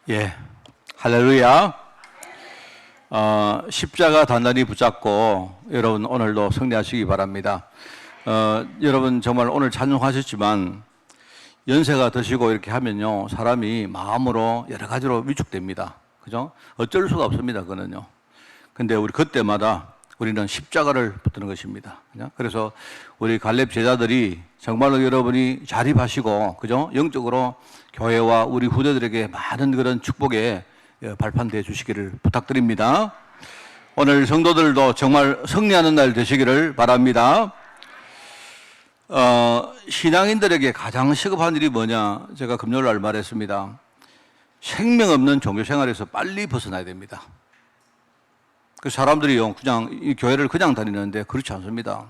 예, 할렐루야. 십자가 단단히 붙잡고 여러분 오늘도 승리하시기 바랍니다. 여러분 정말 오늘 찬송하셨지만 연세가 드시고 이렇게 하면요, 사람이 마음으로 여러 가지로 위축됩니다. 그죠? 어쩔 수가 없습니다, 그거는요. 근데 우리 그때마다 우리는 십자가를 붙드는 것입니다. 그죠? 그래서 우리 갈렙 제자들이 정말로 여러분이 자립하시고, 그죠? 영적으로 교회와 우리 후대들에게 많은 그런 축복의 발판되어 주시기를 부탁드립니다. 오늘 성도들도 정말 승리하는 날 되시기를 바랍니다. 신앙인들에게 가장 시급한 일이 뭐냐? 제가 금요일 날 말했습니다. 생명 없는 종교 생활에서 빨리 벗어나야 됩니다. 그 사람들이요, 그냥 이 교회를 그냥 다니는데 그렇지 않습니다.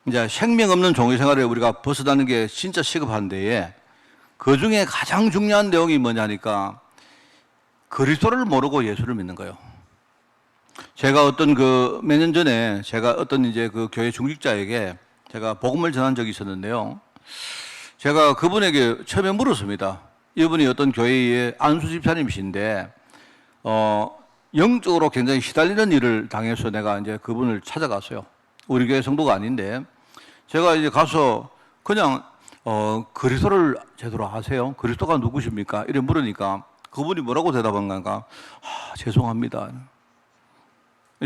이제 생명 없는 종교 생활에 우리가 벗어나는 게 진짜 시급한데, 그 중에 가장 중요한 내용이 뭐냐니까 그리스도를 모르고 예수를 믿는 거예요. 제가 어떤 몇 년 전에 제가 어떤 이제 그 교회 중직자에게 제가 복음을 전한 적이 있었는데요. 제가 그분에게 처음에 물었습니다. 이분이 어떤 교회의 안수 집사님이신데, 영적으로 굉장히 시달리는 일을 당해서 내가 이제 그분을 찾아갔어요. 우리 교회 성도가 아닌데, 제가 이제 가서 그냥, 그리스도를 제대로 아세요? 그리스도가 누구십니까? 이래 물으니까 그분이 뭐라고 대답한 건가? 죄송합니다.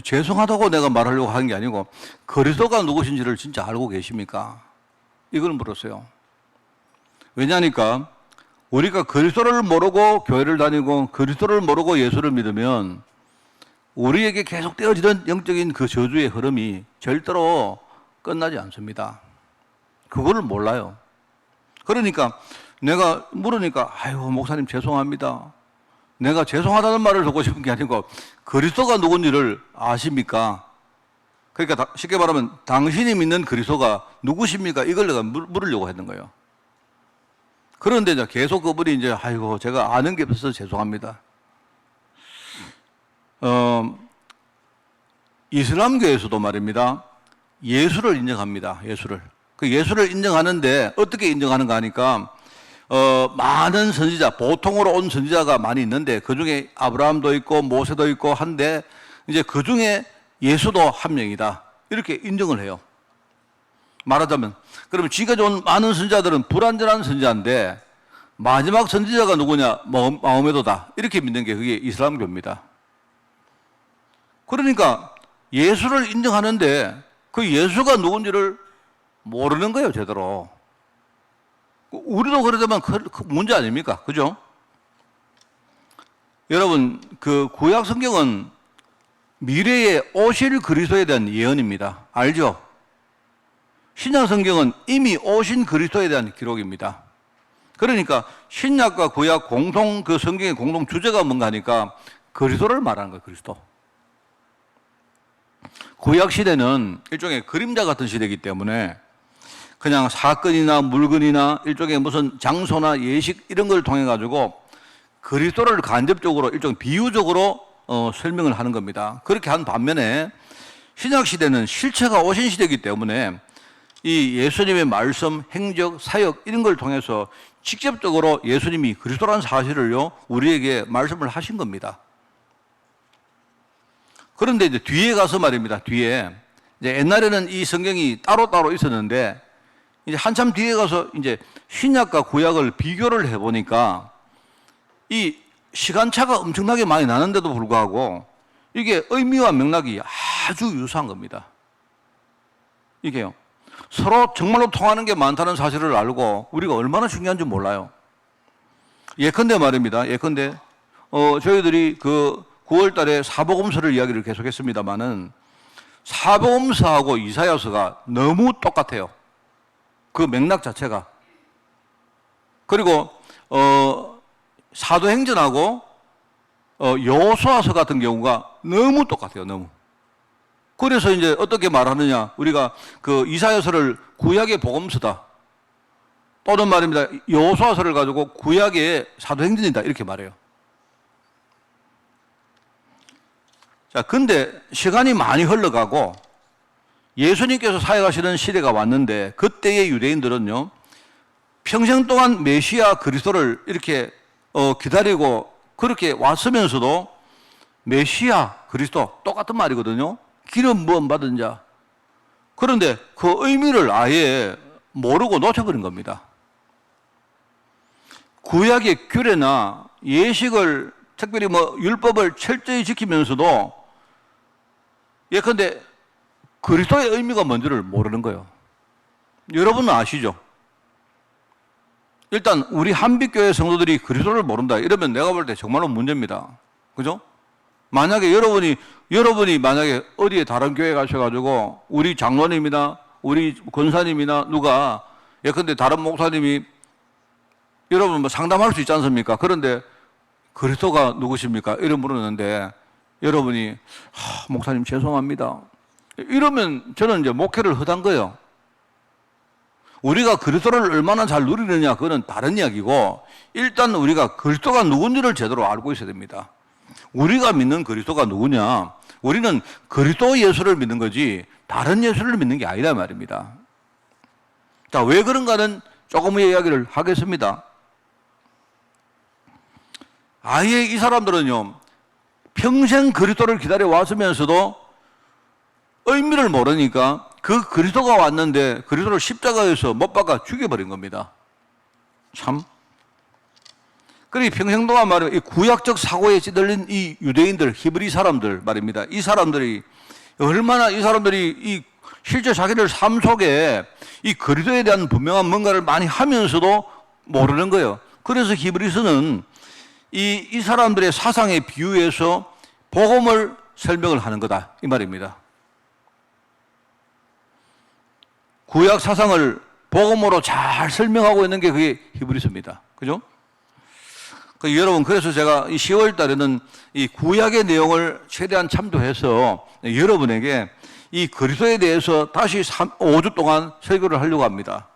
죄송하다고 내가 말하려고 하는 게 아니고, 그리스도가 누구신지를 진짜 알고 계십니까? 이걸 물었어요. 왜냐니까, 우리가 그리스도를 모르고 교회를 다니고 그리스도를 모르고 예수를 믿으면 우리에게 계속 떼어지는 영적인 그 저주의 흐름이 절대로 끝나지 않습니다. 그거를 몰라요. 그러니까 내가 물으니까, 아이고, 목사님 죄송합니다. 내가 죄송하다는 말을 듣고 싶은 게 아니고, 그리스도가 누군지를 아십니까? 그러니까 쉽게 말하면 당신이 믿는 그리스도가 누구십니까? 이걸 내가 물으려고 했는 거예요. 그런데 이제 계속 그분이 이제, 아이고, 제가 아는 게 없어서 죄송합니다. 이슬람교에서도 말입니다, 예수를 인정합니다. 예수를. 그 예수를 인정하는데 어떻게 인정하는가 하니까, 많은 선지자, 보통으로 온 선지자가 많이 있는데 그 중에 아브라함도 있고 모세도 있고 한데, 이제 그 중에 예수도 한 명이다, 이렇게 인정을 해요. 말하자면, 그러면 지금까지 온 많은 선지자들은 불완전한 선지자인데 마지막 선지자가 누구냐? 마호메도다, 이렇게 믿는 게 그게 이슬람교입니다. 그러니까 예수를 인정하는데 그 예수가 누군지를 모르는 거예요, 제대로. 우리도 그러자면 문제 아닙니까? 그죠? 여러분, 그 구약 성경은 미래에 오실 그리스도에 대한 예언입니다. 알죠? 신약 성경은 이미 오신 그리스도에 대한 기록입니다. 그러니까 신약과 구약 그 성경의 공동 주제가 뭔가 하니까 그리스도를 말하는 거예요, 그리스도. 구약 시대는 일종의 그림자 같은 시대이기 때문에 그냥 사건이나 물건이나 일종의 무슨 장소나 예식 이런 걸 통해 가지고 그리스도를 간접적으로 일종 비유적으로 설명을 하는 겁니다. 그렇게 한 반면에 신약 시대는 실체가 오신 시대이기 때문에 이 예수님의 말씀, 행적, 사역 이런 걸 통해서 직접적으로 예수님이 그리스도라는 사실을요, 우리에게 말씀을 하신 겁니다. 그런데 이제 뒤에 가서 말입니다. 뒤에 이제 옛날에는 이 성경이 따로따로 있었는데 이제 한참 뒤에 가서 이제 신약과 구약을 비교를 해보니까 이 시간차가 엄청나게 많이 나는데도 불구하고 이게 의미와 맥락이 아주 유사한 겁니다. 이게요, 서로 정말로 통하는 게 많다는 사실을 알고 우리가 얼마나 중요한지 몰라요. 예컨대 말입니다. 예컨대 저희들이 그 9월 달에 사복음서를 이야기를 계속했습니다마는 사복음서하고 이사야서가 너무 똑같아요. 그 맥락 자체가. 그리고 사도행전하고 여호수아서 같은 경우가 너무 똑같아요. 너무. 그래서 이제 어떻게 말하느냐, 우리가 그 이사야서를 구약의 복음서다, 또는 말입니다, 여호수아서를 가지고 구약의 사도행전이다, 이렇게 말해요. 자, 근데 시간이 많이 흘러가고 예수님께서 사역하시는 시대가 왔는데, 그때의 유대인들은요, 평생 동안 메시아 그리스도를 이렇게 기다리고 그렇게 왔으면서도 메시아 그리스도 똑같은 말이거든요. 기름 부음 받은 자. 그런데 그 의미를 아예 모르고 놓쳐버린 겁니다. 구약의 규례나 예식을 특별히 율법을 철저히 지키면서도 예컨대 그리스도의 의미가 뭔지를 모르는 거예요. 여러분은 아시죠? 일단 우리 한빛교회 성도들이 그리스도를 모른다 이러면 내가 볼 때 정말로 문제입니다. 그죠? 만약에 여러분이 만약에 어디에 다른 교회 가셔가지고 우리 장로님이나 우리 권사님이나 누가 예컨대 다른 목사님이 여러분 상담할 수 있지 않습니까? 그런데 그리스도가 누구십니까? 이런 물었는데 여러분이 목사님 죄송합니다. 이러면 저는 이제 목회를 허단 거예요. 우리가 그리스도를 얼마나 잘 누리느냐 그거는 다른 이야기고 일단 우리가 그리스도가 누군지를 제대로 알고 있어야 됩니다. 우리가 믿는 그리스도가 누구냐? 우리는 그리스도 예수를 믿는 거지 다른 예수를 믿는 게 아니다 말입니다. 자, 왜 그런가는 조금 이야기를 하겠습니다. 아예 이 사람들은요 평생 그리스도를 기다려 왔으면서도 의미를 모르니까 그 그리스도가 왔는데 그리스도를 십자가에서 못 박아 죽여버린 겁니다. 참. 그러니 평생 동안 말이면 이 구약적 사고에 찌들린 이 유대인들, 히브리 사람들 말입니다. 이 사람들이 얼마나 이 사람들이 이 실제 자기들 삶 속에 이 그리스도에 대한 분명한 뭔가를 많이 하면서도 모르는 거예요. 그래서 히브리서는 이 사람들의 사상에 비유해서 복음을 설명을 하는 거다 이 말입니다. 구약 사상을 복음으로 잘 설명하고 있는 게 그게 히브리서입니다. 그죠? 여러분, 그래서 제가 이 10월 달에는 이 구약의 내용을 최대한 참조해서 여러분에게 이 그리스도에 대해서 다시 5주 동안 설교를 하려고 합니다.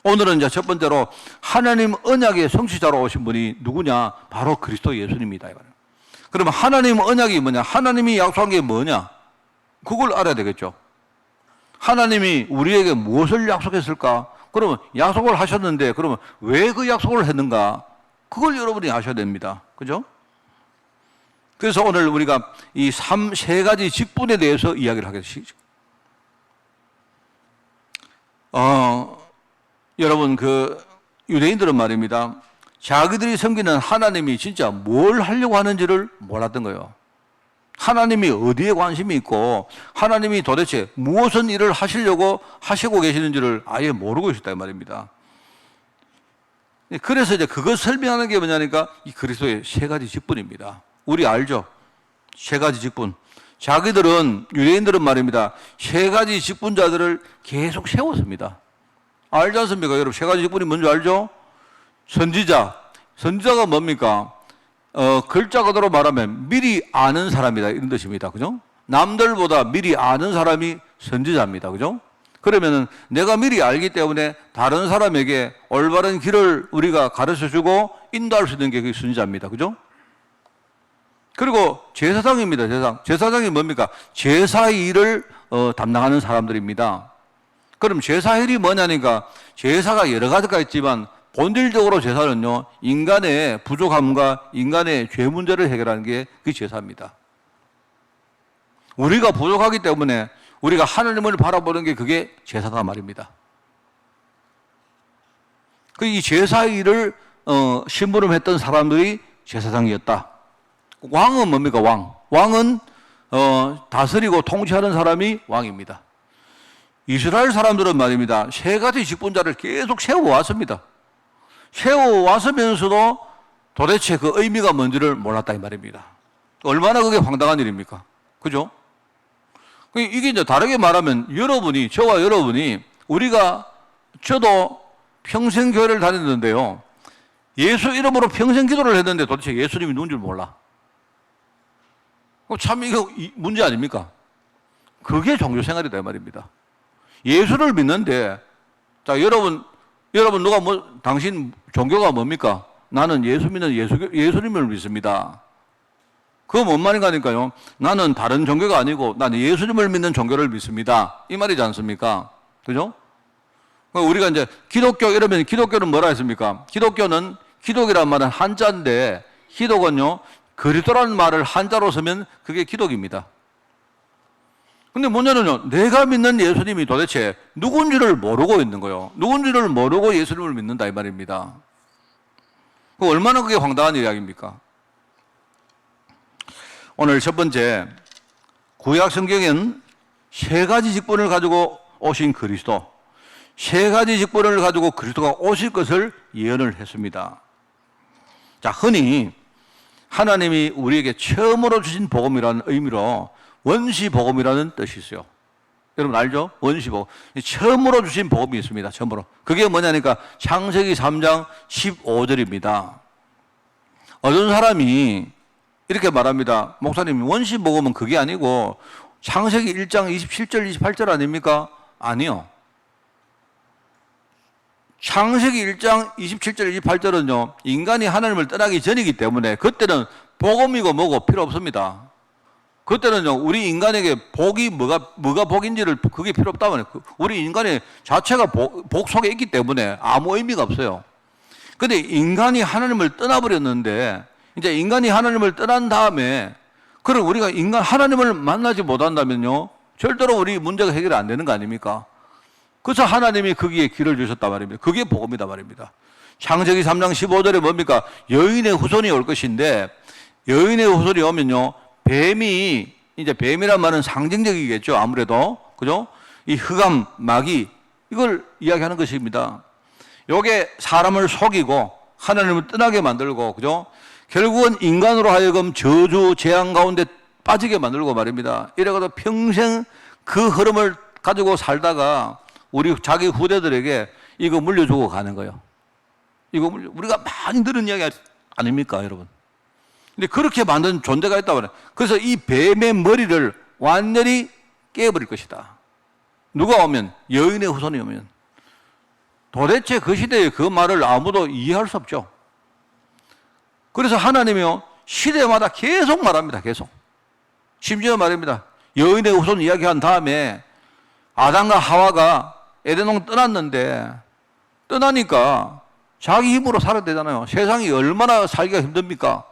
오늘은 이제 첫 번째로 하나님 언약의 성취자로 오신 분이 누구냐? 바로 그리스도 예수님이다. 그러면 하나님 언약이 뭐냐? 하나님이 약속한 게 뭐냐? 그걸 알아야 되겠죠. 하나님이 우리에게 무엇을 약속했을까? 그러면 약속을 하셨는데 그러면 왜 그 약속을 했는가? 그걸 여러분이 아셔야 됩니다. 그죠? 그래서 오늘 우리가 이 세 가지 직분에 대해서 이야기를 하겠습니다. 여러분 유대인들은 말입니다. 자기들이 섬기는 하나님이 진짜 뭘 하려고 하는지를 몰랐던 거예요. 하나님이 어디에 관심이 있고 하나님이 도대체 무엇은 일을 하시고 계시는지를 아예 모르고 있었다 말입니다. 그래서 이제 그걸 설명하는 게 뭐냐니까 이 그리스도의 세 가지 직분입니다. 우리 알죠? 세 가지 직분. 유대인들은 말입니다. 세 가지 직분자들을 계속 세웠습니다. 알지 않습니까? 여러분, 세 가지 직분이 뭔지 알죠? 선지자가 뭡니까? 글자 그대로 말하면 미리 아는 사람이다 이런 뜻입니다. 그죠? 남들보다 미리 아는 사람이 선지자입니다. 그죠? 그러면은 내가 미리 알기 때문에 다른 사람에게 올바른 길을 우리가 가르쳐 주고 인도할 수 있는 게 그게 선지자입니다. 그죠? 그리고 제사장입니다. 제사장이 뭡니까? 제사 일을 담당하는 사람들입니다. 그럼 제사 일이 뭐냐니까 제사가 여러 가지가 있지만 본질적으로 제사는요, 인간의 부족함과 인간의 죄 문제를 해결하는 게 그 제사입니다. 우리가 부족하기 때문에 우리가 하나님을 바라보는 게 그게 제사다 말입니다. 이 제사 일을 심부름했던 사람들이 제사장이었다. 왕은 뭡니까? 왕은 다스리고 통치하는 사람이 왕입니다. 이스라엘 사람들은 말입니다. 세 가지 직분자를 계속 세워왔습니다. 세워왔으면서도 도대체 그 의미가 뭔지를 몰랐다 이 말입니다. 얼마나 그게 황당한 일입니까? 그죠? 이게 이제 다르게 말하면 저와 여러분이 저도 평생 교회를 다녔는데요. 예수 이름으로 평생 기도를 했는데 도대체 예수님이 누군 줄 몰라. 참 이거 문제 아닙니까? 그게 종교 생활이다 이 말입니다. 예수를 믿는데 자 여러분 당신 종교가 뭡니까? 나는 예수님을 믿습니다. 그거 뭔 말인가니까요. 나는 다른 종교가 아니고 나는 예수님을 믿는 종교를 믿습니다. 이 말이지 않습니까? 그죠? 우리가 이제 기독교 이러면 기독교는 뭐라 했습니까? 기독교는 기독이란 말은 한자인데 기독은요 그리스도라는 말을 한자로 쓰면 그게 기독입니다. 근데 문제는요 내가 믿는 예수님이 도대체 누군지를 모르고 있는 거예요. 누군지를 모르고 예수님을 믿는다 이 말입니다. 얼마나 그게 황당한 이야기입니까? 오늘 첫 번째, 구약 성경엔 세 가지 직분을 가지고 오신 그리스도, 세 가지 직분을 가지고 그리스도가 오실 것을 예언을 했습니다. 자, 흔히 하나님이 우리에게 처음으로 주신 복음이라는 의미로 원시복음이라는 뜻이 있어요. 여러분 알죠? 원시복음. 처음으로 주신 복음이 있습니다. 처음으로. 그게 뭐냐니까 창세기 3장 15절입니다. 어떤 사람이 이렇게 말합니다. 목사님, 원시복음은 그게 아니고 창세기 1장 27절, 28절 아닙니까? 아니요. 창세기 1장 27절, 28절은요, 인간이 하나님을 떠나기 전이기 때문에 그때는 복음이고 뭐고 필요 없습니다. 그때는요, 우리 인간에게 복이 뭐가 복인지를 그게 필요 없다 말이에요. 우리 인간의 자체가 복 속에 있기 때문에 아무 의미가 없어요. 근데 인간이 하나님을 떠나버렸는데, 이제 인간이 하나님을 떠난 다음에, 그럼 우리가 하나님을 만나지 못한다면요, 절대로 우리 문제가 해결이 안 되는 거 아닙니까? 그래서 하나님이 거기에 길을 주셨단 말입니다. 그게 복음이다 말입니다. 창세기 3장 15절에 뭡니까? 여인의 후손이 올 것인데, 여인의 후손이 오면요, 뱀이란 말은 상징적이겠죠. 아무래도. 그죠? 이 흑암, 마귀, 이걸 이야기하는 것입니다. 요게 사람을 속이고, 하나님을 떠나게 만들고, 그죠? 결국은 인간으로 하여금 저주, 재앙 가운데 빠지게 만들고 말입니다. 이래가지고 평생 그 흐름을 가지고 살다가 우리 자기 후대들에게 이거 물려주고 가는 거예요. 우리가 많이 들은 이야기 아닙니까, 여러분? 근데 그렇게 만든 존재가 있다고 그래요. 그래서 이 뱀의 머리를 완전히 깨버릴 것이다. 누가 오면? 여인의 후손이 오면. 도대체 그 시대에 그 말을 아무도 이해할 수 없죠. 그래서 하나님이요, 시대마다 계속 말합니다. 계속. 심지어 말입니다. 여인의 후손 이야기한 다음에 아담과 하와가 에덴동 떠났는데, 떠나니까 자기 힘으로 살아야 되잖아요. 세상이 얼마나 살기가 힘듭니까?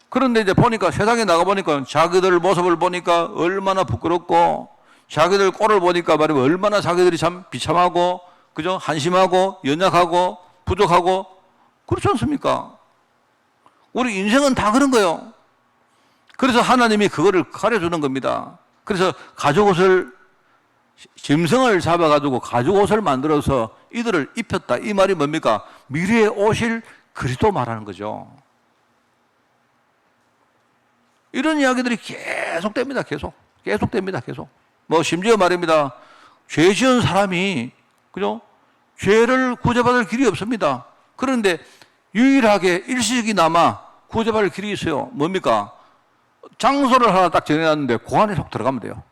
그런데 이제 보니까, 세상에 나가보니까 자기들 모습을 보니까 얼마나 부끄럽고, 자기들 꼴을 보니까 말이면 얼마나 자기들이 참 비참하고, 그죠? 한심하고, 연약하고, 부족하고, 그렇지 않습니까? 우리 인생은 다 그런 거예요. 그래서 하나님이 그거를 가려주는 겁니다. 그래서 가죽옷을, 짐승을 잡아가지고 가죽옷을 만들어서 이들을 입혔다. 이 말이 뭡니까? 미래에 오실 그리스도 말하는 거죠. 이런 이야기들이 계속됩니다. 계속됩니다. 뭐 심지어 말입니다. 죄 지은 사람이, 그죠? 죄를 구제받을 길이 없습니다. 그런데 유일하게 일시적이나마 구제받을 길이 있어요. 뭡니까? 장소를 하나 딱 정해놨는데 그 안에 속 들어가면 돼요.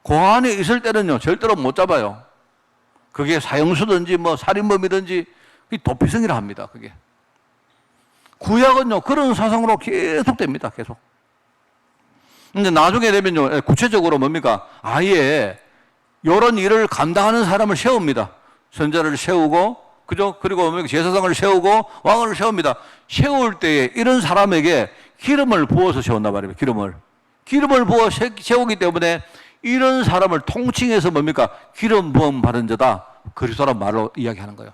그 안에 있을 때는요, 절대로 못 잡아요. 그게 사형수든지 뭐 살인범이든지 도피성이라 합니다. 그게. 구약은요, 그런 사상으로 계속됩니다. 계속. 근데 나중에 되면요, 구체적으로 뭡니까? 아예 이런 일을 감당하는 사람을 세웁니다. 선자를 세우고, 그죠? 그리고 제사장을 세우고 왕을 세웁니다. 세울 때에 이런 사람에게 기름을 부어서 세운다 말입니다. 기름을 부어 세우기 때문에 이런 사람을 통칭해서 뭡니까? 기름 부음 받은 자다. 그리스도란 말로 이야기하는 거예요.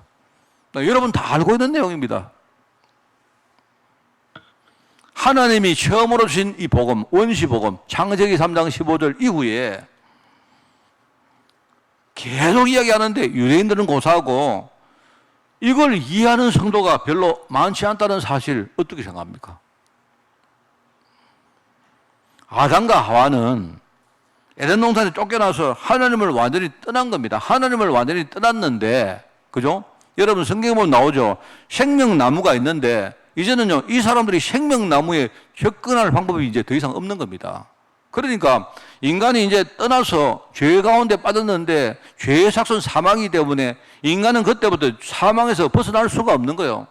여러분 다 알고 있는 내용입니다. 하나님이 처음으로 주신 이 복음, 원시복음, 창세기 3장 15절 이후에 계속 이야기하는데 유대인들은 고사하고 이걸 이해하는 성도가 별로 많지 않다는 사실 어떻게 생각합니까? 아담과 하와는 에덴 동산에 쫓겨나서 하나님을 완전히 떠난 겁니다. 하나님을 완전히 떠났는데, 그죠? 여러분 성경에 보면 나오죠. 생명나무가 있는데 이제는요, 이 사람들이 생명나무에 접근할 방법이 이제 더 이상 없는 겁니다. 그러니까 인간이 이제 떠나서 죄 가운데 빠졌는데 죄의 삭선 사망이기 때문에 인간은 그때부터 사망에서 벗어날 수가 없는 거예요.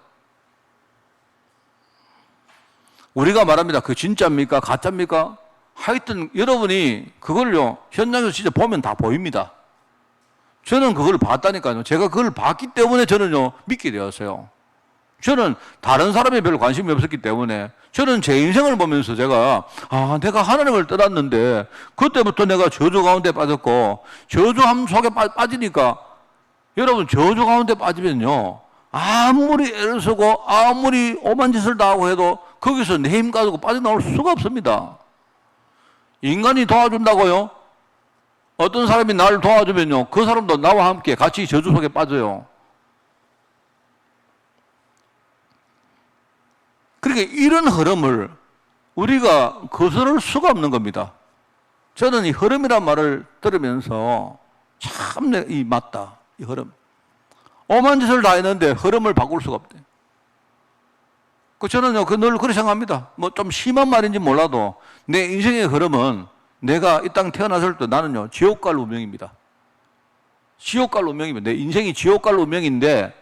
우리가 말합니다. 그 진짜입니까? 가짜입니까? 하여튼 여러분이 그걸요, 현장에서 진짜 보면 다 보입니다. 저는 그걸 봤다니까요. 제가 그걸 봤기 때문에 저는요, 믿게 되었어요. 저는 다른 사람에 별로 관심이 없었기 때문에 저는 제 인생을 보면서 제가 내가 하나님을 떠났는데 그때부터 내가 저주 가운데 빠졌고 저주함 속에 빠지니까 여러분 저주 가운데 빠지면요 아무리 애를 쓰고 아무리 오만 짓을 다 하고 해도 거기서 내 힘 가지고 빠져나올 수가 없습니다. 인간이 도와준다고요? 어떤 사람이 나를 도와주면요 그 사람도 나와 함께 같이 저주 속에 빠져요. 그러니까 이런 흐름을 우리가 거스를 수가 없는 겁니다. 저는 이 흐름이란 말을 들으면서 참 이 맞다. 이 흐름. 오만 짓을 다 했는데 흐름을 바꿀 수가 없대. 저는요, 늘 그렇게 생각합니다. 뭐 좀 심한 말인지 몰라도 내 인생의 흐름은 내가 이 땅 태어났을 때 나는요, 지옥 갈 운명입니다. 지옥 갈 운명입니다. 내 인생이 지옥 갈 운명인데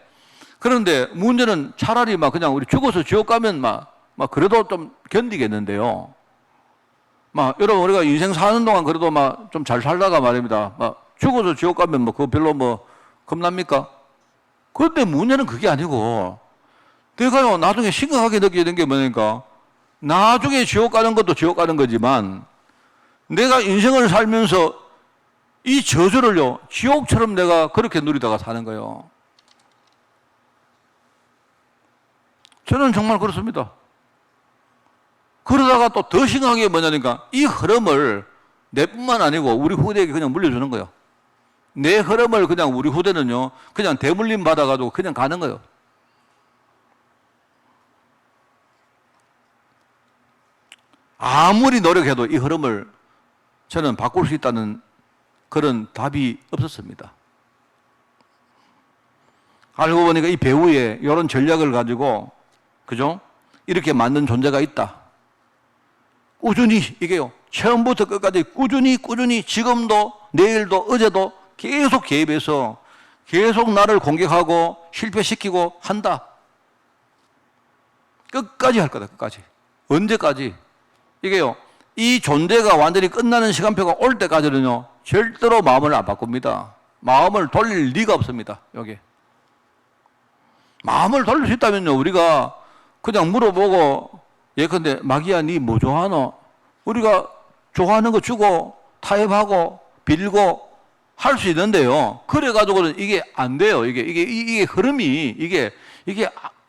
그런데 문제는 차라리 그냥 우리 죽어서 지옥 가면 그래도 좀 견디겠는데요. 여러분, 우리가 인생 사는 동안 그래도 좀 잘 살다가 말입니다. 죽어서 지옥 가면 그거 별로 겁납니까? 그런데 문제는 그게 아니고 내가요, 나중에 심각하게 느끼게 된 게 뭐냐니까 나중에 지옥 가는 것도 지옥 가는 거지만 내가 인생을 살면서 이 저주를요, 지옥처럼 내가 그렇게 누리다가 사는 거예요. 저는 정말 그렇습니다. 그러다가 또 더 심각한 게 뭐냐니까 이 흐름을 내뿐만 아니고 우리 후대에게 그냥 물려주는 거예요. 내 흐름을 그냥 우리 후대는요 그냥 대물림 받아가지고 그냥 가는 거예요. 아무리 노력해도 이 흐름을 저는 바꿀 수 있다는 그런 답이 없었습니다. 알고 보니까 이 배후에 이런 전략을 가지고 그죠? 이렇게 만든 존재가 있다. 꾸준히 이게요. 처음부터 끝까지 꾸준히 지금도 내일도 어제도 계속 개입해서 계속 나를 공격하고 실패시키고 한다. 끝까지 할 거다. 끝까지. 언제까지? 이게요. 이 존재가 완전히 끝나는 시간표가 올 때까지는요. 절대로 마음을 안 바꿉니다. 마음을 돌릴 리가 없습니다. 여기. 마음을 돌릴 수 있다면요. 우리가 그냥 물어보고 예컨대 마귀야 니 뭐 좋아하노? 우리가 좋아하는 거 주고 타협하고 빌고 할 수 있는데요. 그래가지고는 이게 안 돼요. 이게 흐름이 이게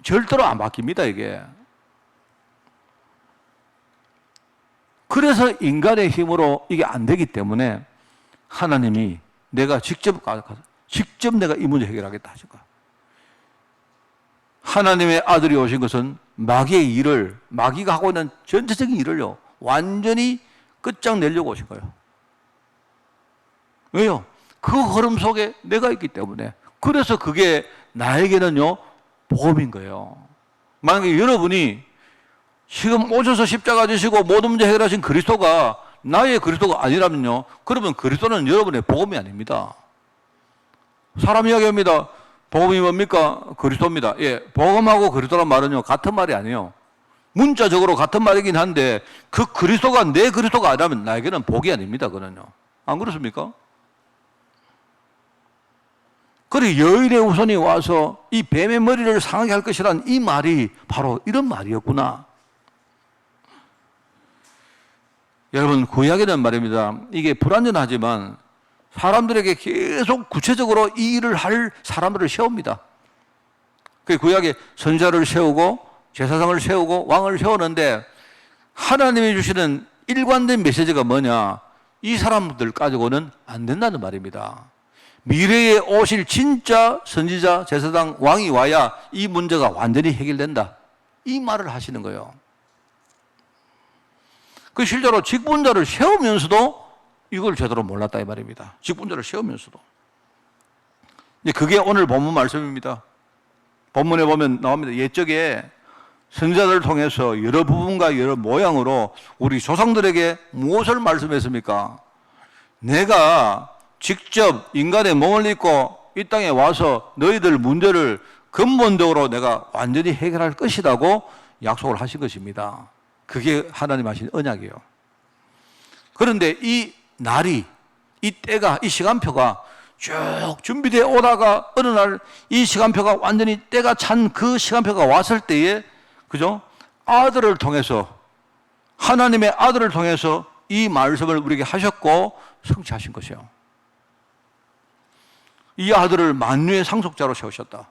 절대로 안 바뀝니다. 이게. 그래서 인간의 힘으로 이게 안 되기 때문에 하나님이 내가 직접 내가 이 문제 해결하겠다 하신 거야. 하나님의 아들이 오신 것은 마귀의 일을, 마귀가 하고 있는 전체적인 일을요, 완전히 끝장내려고 오신 거예요. 왜요? 그 흐름 속에 내가 있기 때문에. 그래서 그게 나에게는요, 복음인 거예요. 만약에 여러분이 지금 오셔서 십자가 지시고 모든 문제 해결하신 그리스도가 나의 그리스도가 아니라면요, 그러면 그리스도는 여러분의 복음이 아닙니다. 사람 이야기합니다. 복음이 뭡니까? 그리스도입니다. 예, 복음하고 그리스도란 말은요, 같은 말이 아니에요. 문자적으로 같은 말이긴 한데, 그 그리스도가 내 그리스도가 아니라면 나에게는 복이 아닙니다. 그는요. 안 그렇습니까? 그래, 여인의 후손이 와서 이 뱀의 머리를 상하게 할 것이란 이 말이 바로 이런 말이었구나. 여러분, 구약에는 말입니다. 이게 불완전하지만 사람들에게 계속 구체적으로 이 일을 할 사람들을 세웁니다. 그 구약에 선지자를 세우고 제사장을 세우고 왕을 세우는데 하나님이 주시는 일관된 메시지가 뭐냐? 이 사람들 가지고는 안 된다는 말입니다. 미래에 오실 진짜 선지자, 제사장, 왕이 와야 이 문제가 완전히 해결된다. 이 말을 하시는 거예요. 그 실제로 직분자를 세우면서도 이걸 제대로 몰랐다 이 말입니다. 직분자를 세우면서도. 그게 오늘 본문 말씀입니다. 본문에 보면 나옵니다. 옛적에 선지자들을 통해서 여러 부분과 여러 모양으로 우리 조상들에게 무엇을 말씀했습니까? 내가 직접 인간의 몸을 입고 이 땅에 와서 너희들 문제를 근본적으로 내가 완전히 해결할 것이라고 약속을 하신 것입니다. 그게 하나님 하신 언약이에요. 그런데 이 날이, 이 때가, 이 시간표가 쭉 준비되어 오다가 어느 날 이 시간표가 완전히 때가 찬 그 시간표가 왔을 때에, 그죠? 아들을 통해서, 하나님의 아들을 통해서 이 말씀을 우리에게 하셨고 성취하신 것이에요. 이 아들을 만유의 상속자로 세우셨다.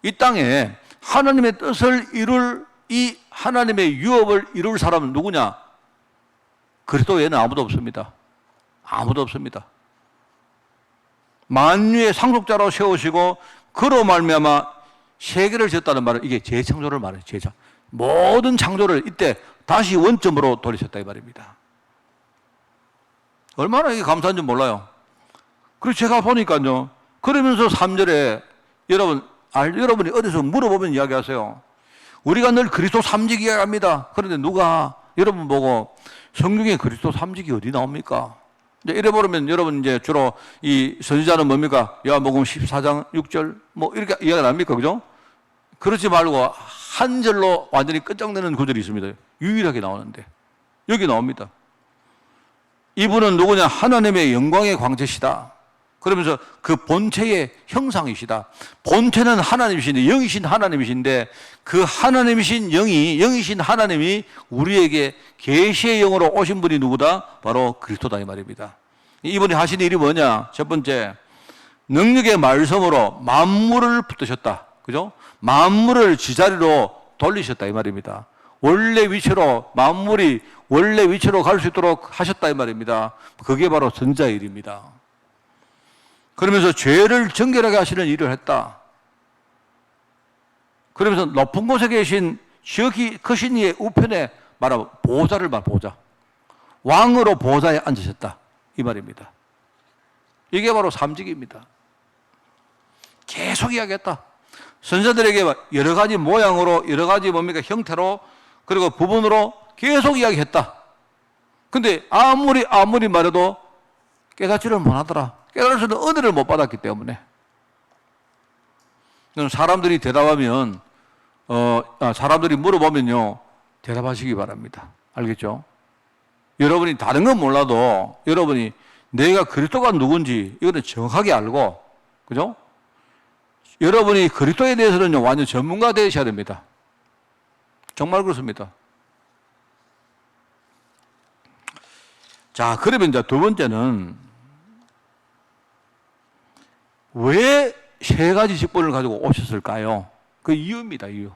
이 땅에 하나님의 뜻을 이룰, 이 하나님의 유업을 이룰 사람은 누구냐? 그리스도 외에는 아무도 없습니다. 아무도 없습니다. 만유의 상속자로 세우시고 그로 말미암아 세계를 지었다는 말은 이게 재창조를 말해요. 재창. 모든 창조를 이때 다시 원점으로 돌리셨다 이 말입니다. 얼마나 이게 감사한지 몰라요. 그래서 제가 보니까요. 그러면서 3절에 여러분이 어디서 물어보면 이야기하세요. 우리가 늘 그리스도 삼직 이야기합니다. 그런데 누가 여러분 보고 성경에 그리스도 삼직이 어디 나옵니까? 이제 이래 보면 여러분 이제 주로 이 선지자는 뭡니까? 요한복음 14장 6절 뭐 이렇게 이야기가 납니까? 그죠? 그렇지 말고 한 절로 완전히 끝장내는 구절이 있습니다. 유일하게 나오는데 여기 나옵니다. 이분은 누구냐? 하나님의 영광의 광채시다. 그러면서 그 본체의 형상이시다. 본체는 하나님이신데, 영이신 하나님이신데 그 하나님이신 영이신 하나님이 우리에게 계시의 영으로 오신 분이 누구다? 바로 그리스도다 이 말입니다. 이분이 하신 일이 뭐냐? 첫 번째, 능력의 말씀으로 만물을 붙드셨다. 그죠? 만물을 지자리로 돌리셨다 이 말입니다. 원래 위치로, 만물이 원래 위치로 갈 수 있도록 하셨다 이 말입니다. 그게 바로 선지자의 일입니다. 그러면서 죄를 정결하게 하시는 일을 했다. 그러면서 높은 곳에 계신 지극히 크신 이의 우편에 말하면 보좌를 말 보좌. 왕으로 보좌에 앉으셨다. 이 말입니다. 이게 바로 삼직입니다. 계속 이야기했다. 선지자들에게 여러 가지 모양으로, 여러 가지 뭡니까? 형태로, 그리고 부분으로 계속 이야기했다. 근데 아무리 말해도 깨닫지를 못하더라. 깨달을 수 있는 은혜를 못 받았기 때문에. 사람들이 대답하면, 사람들이 물어보면요, 대답하시기 바랍니다. 알겠죠? 여러분이 다른 건 몰라도 여러분이 내가 그리스도가 누군지 이거는 정확하게 알고, 그죠? 여러분이 그리스도에 대해서는 완전 전문가 되셔야 됩니다. 정말 그렇습니다. 자, 그러면 이제 두 번째는 왜 세 가지 직분을 가지고 오셨을까요? 그 이유입니다, 이유.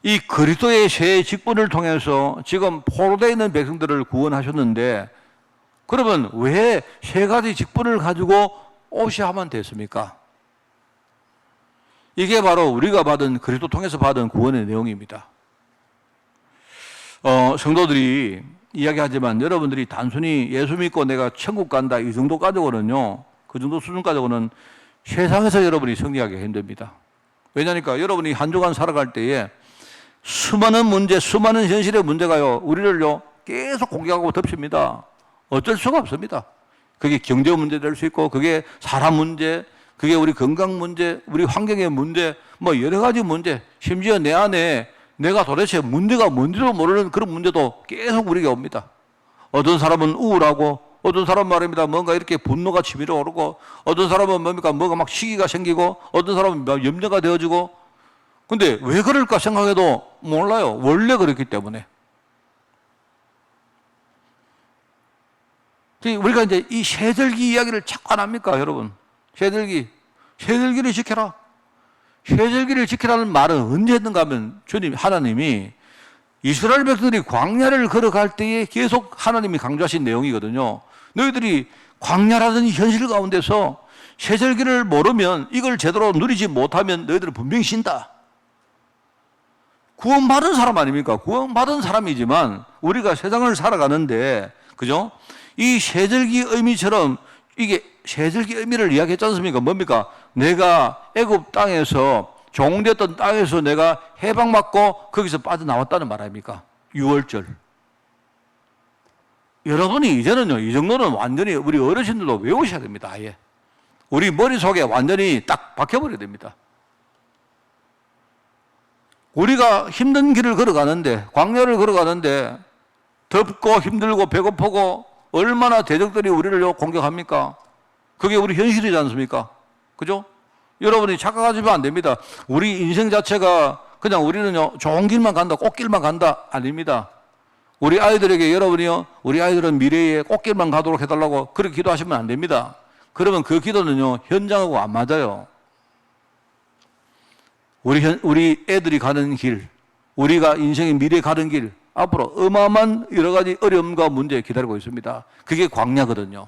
이 그리스도의 세 직분을 통해서 지금 포로되어 있는 백성들을 구원하셨는데, 그러면 왜 세 가지 직분을 가지고 오셔야만 됐습니까? 이게 바로 우리가 받은, 그리스도 통해서 받은 구원의 내용입니다. 성도들이 이야기하지만 여러분들이 단순히 예수 믿고 내가 천국 간다 이 정도 가지고는요, 그 정도 수준 가지고는 세상에서 여러분이 승리하기 힘듭니다. 왜냐니까 여러분이 한 주간 살아갈 때에 수많은 문제, 수많은 현실의 문제가요, 우리를요, 계속 공격하고 덮칩니다. 어쩔 수가 없습니다. 그게 경제 문제 될 수 있고, 그게 사람 문제, 그게 우리 건강 문제, 우리 환경의 문제, 뭐 여러 가지 문제, 심지어 내 안에 내가 도대체 문제가 뭔지도 모르는 그런 문제도 계속 우리에게 옵니다. 어떤 사람은 우울하고, 어떤 사람은 말입니다. 뭔가 이렇게 분노가 치밀어 오르고, 어떤 사람은 뭡니까? 뭔가 막 시기가 생기고, 어떤 사람은 염려가 되어지고. 근데 왜 그럴까 생각해도 몰라요. 원래 그렇기 때문에. 우리가 이제 이 세절기 이야기를 자꾸 안 합니까, 여러분? 세절기를 지켜라. 세절기를 지키라는 말은 언제 했는가 하면 주님, 하나님이 이스라엘 백성들이 광야를 걸어갈 때에 계속 하나님이 강조하신 내용이거든요. 너희들이 광야라는 현실 가운데서 세절기를 모르면, 이걸 제대로 누리지 못하면 너희들은 분명히 신다. 구원받은 사람 아닙니까? 구원받은 사람이지만 우리가 세상을 살아가는데, 그죠? 이 세절기 의미처럼, 이게 세절기 의미를 이야기했지 않습니까? 뭡니까? 내가 애굽 땅에서, 종되었던 땅에서 내가 해방받고 거기서 빠져나왔다는 말 아닙니까? 6월절. 여러분이 이제는요, 이 정도는 완전히 우리 어르신들도 외우셔야 됩니다, 아예. 우리 머릿속에 완전히 딱 박혀버려야 됩니다. 우리가 힘든 길을 걸어가는데, 광야를 걸어가는데, 덥고 힘들고 배고프고 얼마나 대적들이 우리를 공격합니까? 그게 우리 현실이지 않습니까? 그죠? 여러분이 착각하시면 안 됩니다. 우리 인생 자체가 그냥 우리는요, 좋은 길만 간다, 꽃길만 간다, 아닙니다. 우리 아이들에게 여러분이요, 우리 아이들은 미래에 꽃길만 가도록 해달라고 그렇게 기도하시면 안 됩니다. 그러면 그 기도는요, 현장하고 안 맞아요. 우리 애들이 가는 길, 우리가 인생의 미래에 가는 길, 앞으로 어마어마한 여러 가지 어려움과 문제 기다리고 있습니다. 그게 광야거든요.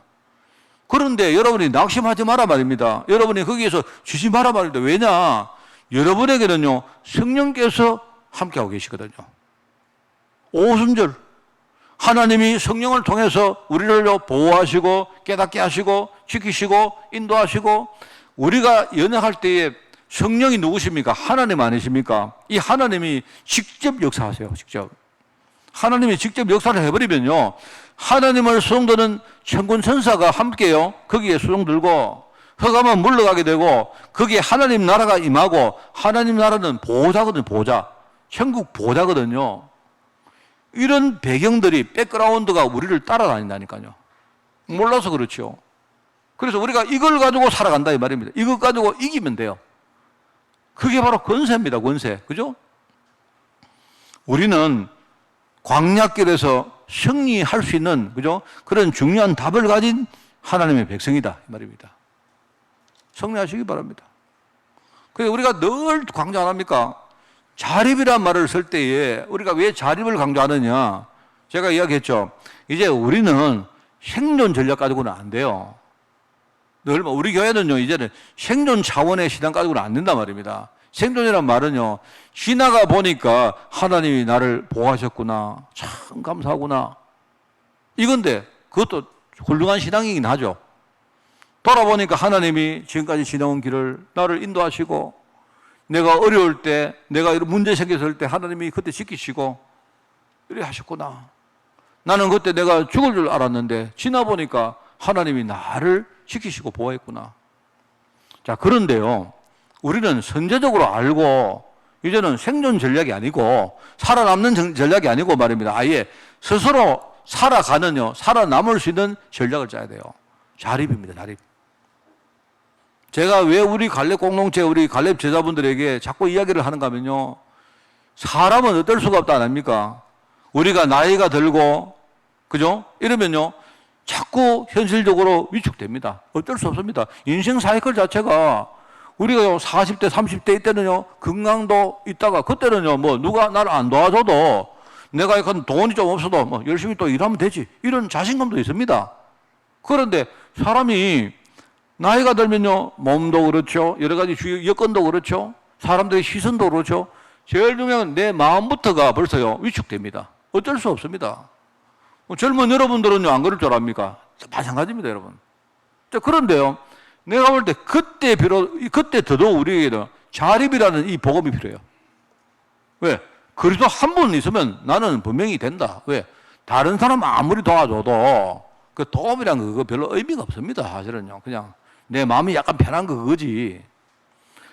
그런데 여러분이 낙심하지 마라 말입니다. 여러분이 거기에서 쉬지 마라 말입니다. 왜냐? 여러분에게는요, 성령께서 함께하고 계시거든요. 오순절 하나님이 성령을 통해서 우리를 보호하시고 깨닫게 하시고 지키시고 인도하시고, 우리가 연약할 때에 성령이 누구십니까? 하나님 아니십니까? 이 하나님이 직접 역사하세요. 직접. 하나님이 직접 역사를 해버리면요, 하나님을 수종드는 천군 천사가 함께요, 거기에 수종들고 흑암은 물러가게 되고 거기에 하나님 나라가 임하고, 하나님 나라는 보호자거든요. 보호자. 천국 보호자거든요. 이런 배경들이, 백그라운드가 우리를 따라다닌다니까요. 몰라서 그렇죠. 그래서 우리가 이걸 가지고 살아간다 이 말입니다. 이것 가지고 이기면 돼요. 그게 바로 권세입니다. 권세. 그죠? 우리는 광야길에서 승리할 수 있는, 그죠? 그런 중요한 답을 가진 하나님의 백성이다 이 말입니다. 승리하시기 바랍니다. 그래서 우리가 늘 강조 안 합니까? 자립이란 말을 쓸 때에 우리가 왜 자립을 강조하느냐? 제가 이야기했죠. 이제 우리는 생존 전략 가지고는 안 돼요. 늘 우리 교회는요, 이제는 생존 차원의 신앙 가지고는 안 된단 말입니다. 생존이란 말은요, 지나가 보니까 하나님이 나를 보호하셨구나, 참 감사하구나, 이건데 그것도 훌륭한 신앙이긴 하죠. 돌아보니까 하나님이 지금까지 지나온 길을 나를 인도하시고, 내가 어려울 때, 내가 이런 문제 생겼을 때 하나님이 그때 지키시고 이래 하셨구나. 나는 그때 내가 죽을 줄 알았는데 지나보니까 하나님이 나를 지키시고 보호했구나. 자, 그런데요, 우리는 선제적으로 알고 이제는 생존 전략이 아니고 살아남는 전략이 아니고 말입니다. 아예 스스로 살아가는요, 살아남을 수 있는 전략을 짜야 돼요. 자립입니다. 자립. 제가 왜 우리 갈렙 공동체, 우리 갈렙 제자분들에게 자꾸 이야기를 하는가 하면요, 사람은 어떨 수가 없다 안 합니까? 우리가 나이가 들고, 그죠? 이러면요, 자꾸 현실적으로 위축됩니다. 어쩔 수 없습니다. 인생 사이클 자체가, 우리가 40대, 30대 이때는요, 건강도 있다가, 그때는요, 뭐, 누가 나를 안 도와줘도, 내가 약간 돈이 좀 없어도, 뭐, 열심히 또 일하면 되지. 이런 자신감도 있습니다. 그런데 사람이 나이가 들면요, 몸도 그렇죠, 여러 가지 주위 여건도 그렇죠, 사람들의 시선도 그렇죠, 제일 중요한 내 마음부터가 벌써요, 위축됩니다. 어쩔 수 없습니다. 젊은 여러분들은요, 안 그럴 줄 압니까? 마찬가지입니다, 여러분. 자, 그런데요, 내가 볼 때 그때 더더욱 우리에게는 자립이라는 이 복음이 필요해요. 왜? 그리스도 한 분 있으면 나는 분명히 된다. 왜? 다른 사람 아무리 도와줘도 그 도움이란 거 그거 별로 의미가 없습니다. 사실은요. 그냥 내 마음이 약간 편한 거 그거지.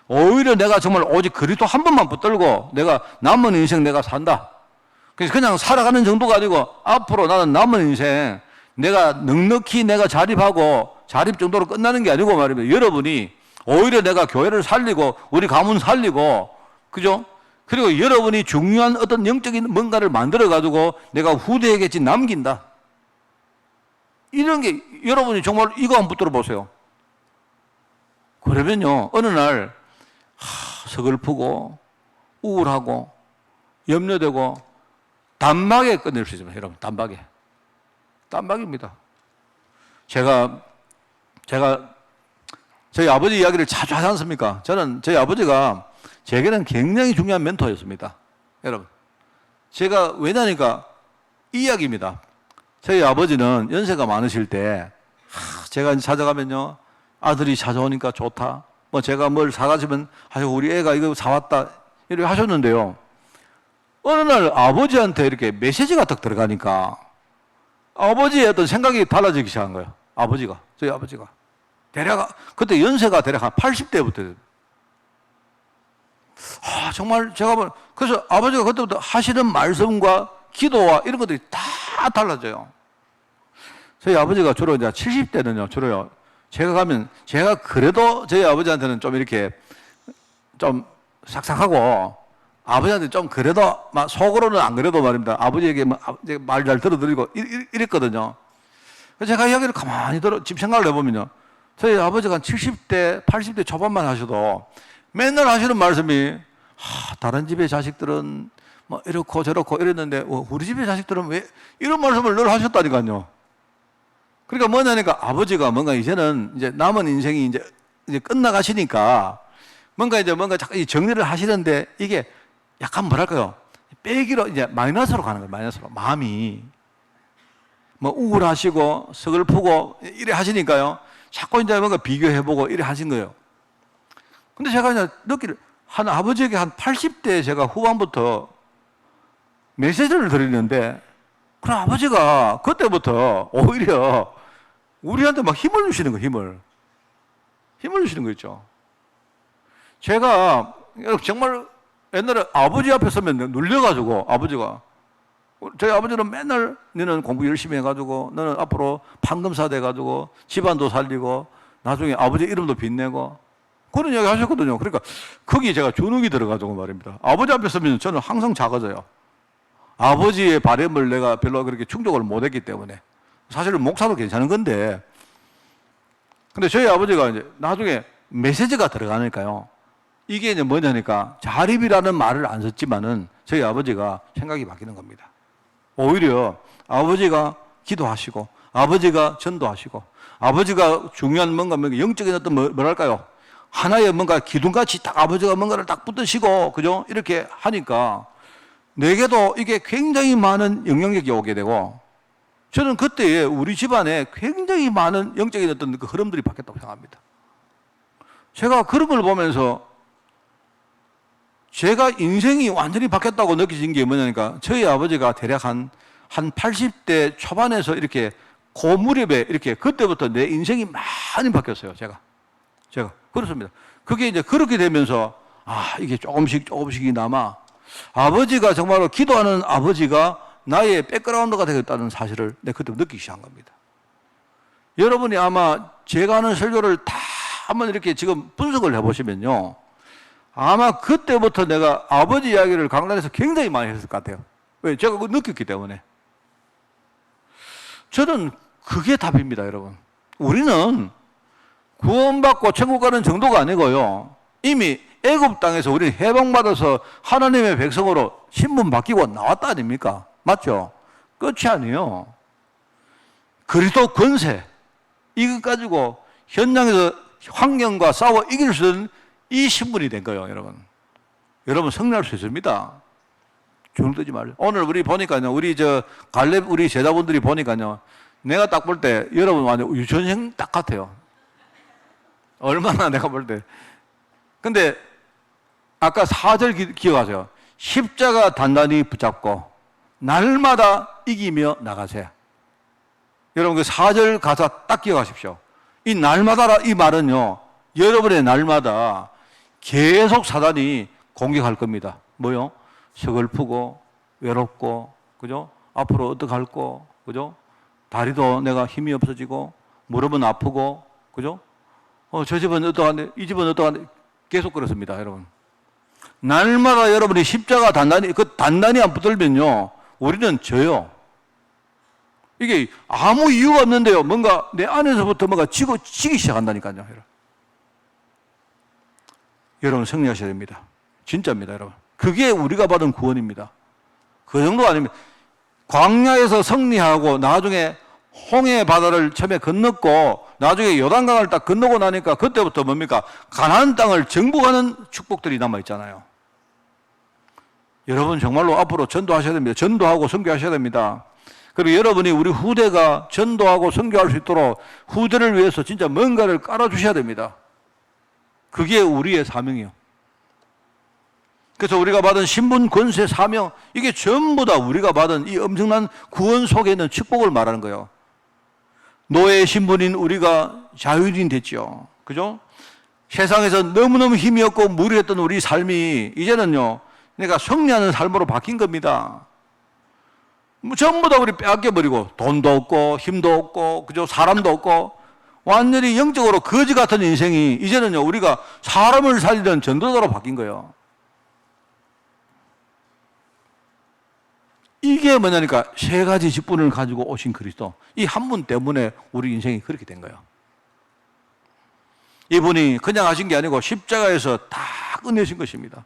오히려 내가 정말 오직 그리스도 한 번만 붙들고 내가 남은 인생 내가 산다. 그래서 그냥 살아가는 정도가 아니고 앞으로 나는 남은 인생 내가 넉넉히 내가 자립하고 자립 정도로 끝나는 게 아니고 말입니다. 여러분이 오히려 내가 교회를 살리고 우리 가문 살리고, 그죠? 그리고 여러분이 중요한 어떤 영적인 뭔가를 만들어 가지고 내가 후대에게 남긴다. 이런 게 여러분이 정말 이거 한번 붙들어 보세요. 그러면요, 어느 날 서글프고 우울하고 염려되고 단박에 끝낼 수 있습니다. 여러분, 단박입니다. 제가 저희 아버지 이야기를 자주 하지 않습니까? 저는 저희 아버지가 제게는 굉장히 중요한 멘토였습니다. 여러분, 제가 왜냐니까 이 이야기입니다. 저희 아버지는 연세가 많으실 때 제가 찾아가면요, 아들이 찾아오니까 좋다, 뭐 제가 뭘 사가지면 아유 우리 애가 이거 사왔다 이렇게 하셨는데요, 어느 날 아버지한테 이렇게 메시지가 딱 들어가니까 아버지의 어떤 생각이 달라지기 시작한 거예요. 저희 아버지가 대략 그때 연세가 대략 한 80대부터 정말 제가 그래서 아버지가 그때부터 하시는 말씀과 기도와 이런 것들이 다 달라져요. 저희 아버지가 주로 이제 70대는요, 주로요. 제가 가면, 제가 그래도 저희 아버지한테는 좀 이렇게 좀 싹싹하고, 아버지한테 좀 그래도, 막 속으로는 안 그래도 말입니다. 아버지에게 말 잘 들어드리고 이랬거든요. 그래서 제가 이야기를 가만히 지금 생각을 해보면요. 저희 아버지가 한 70대, 80대 초반만 하셔도 맨날 하시는 말씀이, 다른 집의 자식들은 뭐 이렇고 저렇고 이랬는데, 우리 집의 자식들은 왜 이런 말씀을 늘 하셨다니까요. 그러니까 뭐냐니까 아버지가 뭔가 이제는 이제 남은 인생이 이제 끝나가시니까 뭔가 자꾸 정리를 하시는데 이게 약간 뭐랄까요. 빼기로 이제 마이너스로 가는 거예요. 마이너스로. 마음이. 뭐 우울하시고 서글프고 이래 하시니까요. 자꾸 이제 뭔가 비교해보고 이래 하신 거예요. 근데 제가 이제 한 아버지에게 한 80대 제가 후반부터 메시지를 드리는데 그럼 아버지가 그때부터 오히려 우리한테 막 힘을 주시는 거예요, 힘을 주시는 거 있죠. 제가 정말 옛날에 아버지 앞에 서면 눌려가지고 아버지가 저희 아버지는 맨날 너는 공부 열심히 해가지고 너는 앞으로 판검사 돼가지고 집안도 살리고 나중에 아버지 이름도 빛내고 그런 이야기 하셨거든요. 그러니까 거기 제가 주눅이 들어가지고 말입니다. 아버지 앞에 서면 저는 항상 작아져요. 아버지의 바램을 내가 별로 그렇게 충족을 못했기 때문에 사실은 목사도 괜찮은 건데 근데 저희 아버지가 이제 나중에 메시지가 들어가니까요. 이게 이제 뭐냐니까 자립이라는 말을 안 썼지만은 저희 아버지가 생각이 바뀌는 겁니다. 오히려 아버지가 기도하시고 아버지가 전도하시고 아버지가 중요한 뭔가 영적인 어떤 뭐랄까요 하나의 뭔가 기둥같이 딱 아버지가 뭔가를 딱 붙드시고 그죠 이렇게 하니까 내게도 이게 굉장히 많은 영향력이 오게 되고 저는 그때에 우리 집안에 굉장히 많은 영적인 어떤 그 흐름들이 바뀌었다고 생각합니다. 제가 그런 걸 보면서 제가 인생이 완전히 바뀌었다고 느껴진 게 뭐냐니까 저희 아버지가 대략 한 80대 초반에서 이렇게 그 무렵에 이렇게 그때부터 내 인생이 많이 바뀌었어요. 제가 그렇습니다. 그게 이제 그렇게 되면서 이게 조금씩이나마 아버지가 정말로 기도하는 아버지가 나의 백그라운드가 되겠다는 사실을 내가 그때 느끼기 시작한 겁니다. 여러분이 아마 제가 하는 설교를 다 한번 이렇게 지금 분석을 해보시면요. 아마 그때부터 내가 아버지 이야기를 강단에서 굉장히 많이 했을 것 같아요. 왜? 제가 그걸 느꼈기 때문에. 저는 그게 답입니다, 여러분. 우리는 구원받고 천국 가는 정도가 아니고요. 이미 애굽 땅에서 우리는 해방받아서 하나님의 백성으로 신분 바뀌고 나왔다 아닙니까? 맞죠? 끝이 아니에요. 그리스도 권세 이것 가지고 현장에서 환경과 싸워 이길 수 있는 이 신분이 된 거예요, 여러분. 여러분 승리할 수 있습니다. 주눅들지 말고. 오늘 우리 보니까요, 우리 갈렙 우리 제자분들이 보니까요, 내가 딱 볼 때 여러분 완전 유치원생 딱 같아요. 얼마나 내가 볼 때. 근데 아까 4절 기억하세요. 십자가 단단히 붙잡고 날마다 이기며 나가세요. 여러분 그 4절 가사 딱 기억하십시오. 이 날마다라 이 말은요, 여러분의 날마다 계속 사단이 공격할 겁니다. 뭐요? 서글프고 외롭고 그죠? 앞으로 어떡할 거 그죠? 다리도 내가 힘이 없어지고 무릎은 아프고 그죠? 저 집은 어떠한데 이 집은 어떠한데 계속 그렇습니다, 여러분. 날마다 여러분이 십자가 단단히 안 붙들면요, 우리는 져요. 이게 아무 이유가 없는데요, 뭔가 내 안에서부터 뭔가 지기 시작한다니까요, 여러분. 여러분 승리하셔야 됩니다. 진짜입니다, 여러분. 그게 우리가 받은 구원입니다. 그 정도 아닙니다. 광야에서 승리하고 나중에 홍해 바다를 처음에 건넜고 나중에 요단강을 딱 건너고 나니까 그때부터 뭡니까? 가나안 땅을 정복하는 축복들이 남아 있잖아요. 여러분 정말로 앞으로 전도하셔야 됩니다. 전도하고 선교하셔야 됩니다. 그리고 여러분이 우리 후대가 전도하고 선교할 수 있도록 후대를 위해서 진짜 뭔가를 깔아주셔야 됩니다. 그게 우리의 사명이요. 그래서 우리가 받은 신분, 권세, 사명, 이게 전부 다 우리가 받은 이 엄청난 구원 속에 있는 축복을 말하는 거예요. 노예의 신분인 우리가 자유인이 됐죠. 그죠? 세상에서 너무너무 힘이 없고 무리했던 우리 삶이 이제는요, 그러니까 승리하는 삶으로 바뀐 겁니다. 뭐 전부 다 우리 빼앗겨버리고 돈도 없고 힘도 없고 그죠? 사람도 없고 완전히 영적으로 거지 같은 인생이 이제는요 우리가 사람을 살리는 전도자로 바뀐 거예요. 이게 뭐냐니까 세 가지 직분을 가지고 오신 그리스도, 이 한 분 때문에 우리 인생이 그렇게 된 거예요. 이분이 그냥 하신 게 아니고 십자가에서 다 끝내신 것입니다.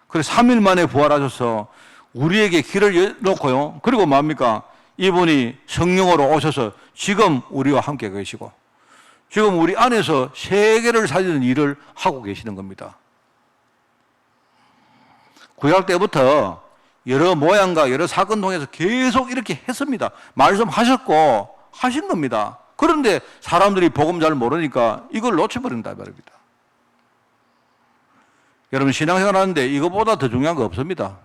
그래서 3일 만에 부활하셔서 우리에게 길을 놓고요. 그리고 뭡니까? 이분이 성령으로 오셔서 지금 우리와 함께 계시고 지금 우리 안에서 세계를 살리는 일을 하고 계시는 겁니다. 구약 때부터 여러 모양과 여러 사건 통해서 계속 이렇게 했습니다. 말씀하셨고 하신 겁니다. 그런데 사람들이 복음 잘 모르니까 이걸 놓쳐버린다 말입니다. 여러분 신앙생활 하는데 이것보다 더 중요한 거 없습니다.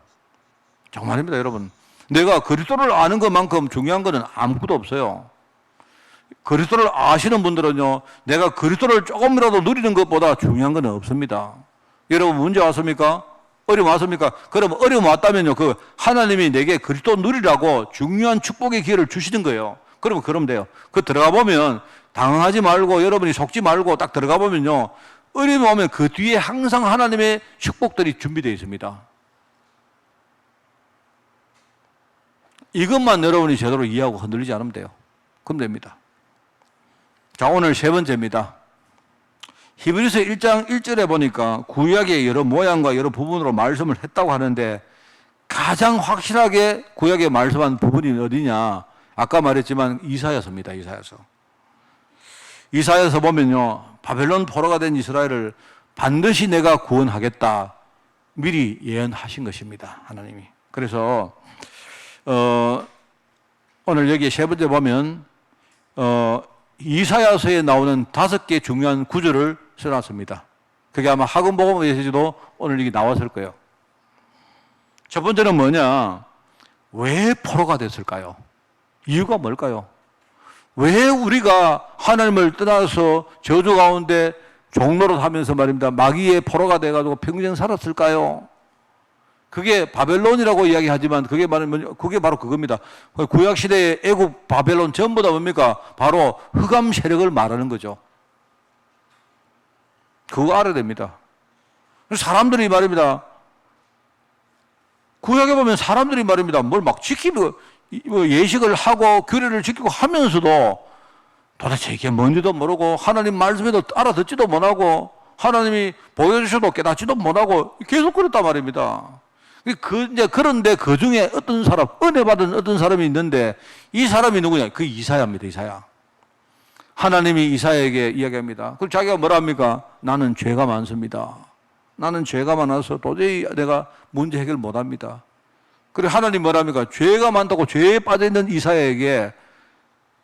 정말입니다, 여러분. 내가 그리스도를 아는 것만큼 중요한 것은 아무것도 없어요. 그리스도를 아시는 분들은요, 내가 그리스도를 조금이라도 누리는 것보다 중요한 건 없습니다. 여러분 문제 왔습니까? 어려움 왔습니까? 그러면 어려움 왔다면요, 그 하나님이 내게 그리스도 누리라고 중요한 축복의 기회를 주시는 거예요. 그러면 돼요. 그 들어가 보면 당황하지 말고 여러분이 속지 말고 딱 들어가 보면요, 어려움이 오면 그 뒤에 항상 하나님의 축복들이 준비되어 있습니다. 이것만 여러분이 제대로 이해하고 흔들리지 않으면 돼요. 그럼 됩니다. 자, 오늘 세 번째입니다. 히브리서 1장 1절에 보니까 구약의 여러 모양과 여러 부분으로 말씀을 했다고 하는데 가장 확실하게 구약에 말씀한 부분이 어디냐? 아까 말했지만 이사야서입니다. 이사야서 보면요, 바벨론 포로가 된 이스라엘을 반드시 내가 구원하겠다 미리 예언하신 것입니다, 하나님이. 그래서 오늘 여기 세 번째 보면 이사야서에 나오는 5개 중요한 구절을 써놨습니다. 그게 아마 학원복음 메시지도 오늘 여기 나왔을 거예요. 첫 번째는 뭐냐? 왜 포로가 됐을까요? 이유가 뭘까요? 왜 우리가 하나님을 떠나서 저주 가운데 종노릇하면서 말입니다, 마귀의 포로가 돼가지고 평생 살았을까요? 그게 바벨론이라고 이야기하지만 그게 바로 그겁니다. 구약 시대의 애국 바벨론 전부 다 뭡니까? 바로 흑암 세력을 말하는 거죠. 그거 알아야 됩니다. 사람들이 말입니다, 구약에 보면 사람들이 말입니다, 뭘 막 지키고 예식을 하고 규례를 지키고 하면서도 도대체 이게 뭔지도 모르고 하나님 말씀에도 알아듣지도 못하고 하나님이 보여주셔도 깨닫지도 못하고 계속 그랬단 말입니다. 그런데 그 중에 어떤 사람, 은혜 받은 어떤 사람이 있는데 이 사람이 누구냐? 그 이사야입니다, 이사야. 하나님이 이사야에게 이야기합니다. 그럼 자기가 뭐라 합니까? 나는 죄가 많습니다. 나는 죄가 많아서 도저히 내가 문제 해결 못 합니다. 그리고 하나님 뭐라 합니까? 죄가 많다고 죄에 빠져있는 이사야에게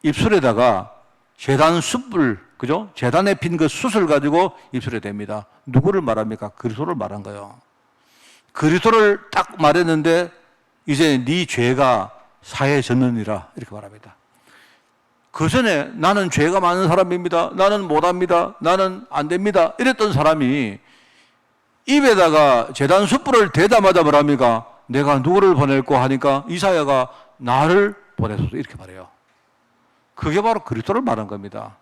입술에다가 제단 숯불, 그죠? 제단에 핀 그 숯을 가지고 입술에 댑니다. 누구를 말합니까? 그리스도를 말한 거예요. 그리스도를 딱 말했는데 이제 네 죄가 사해졌느니라 이렇게 말합니다. 그 전에 나는 죄가 많은 사람입니다, 나는 못합니다, 나는 안 됩니다 이랬던 사람이 입에다가 제단 숯불을 대자마자 뭐랍니까? 내가 누구를 보낼고 하니까 이사야가 나를 보내소서 이렇게 말해요. 그게 바로 그리스도를 말한 겁니다.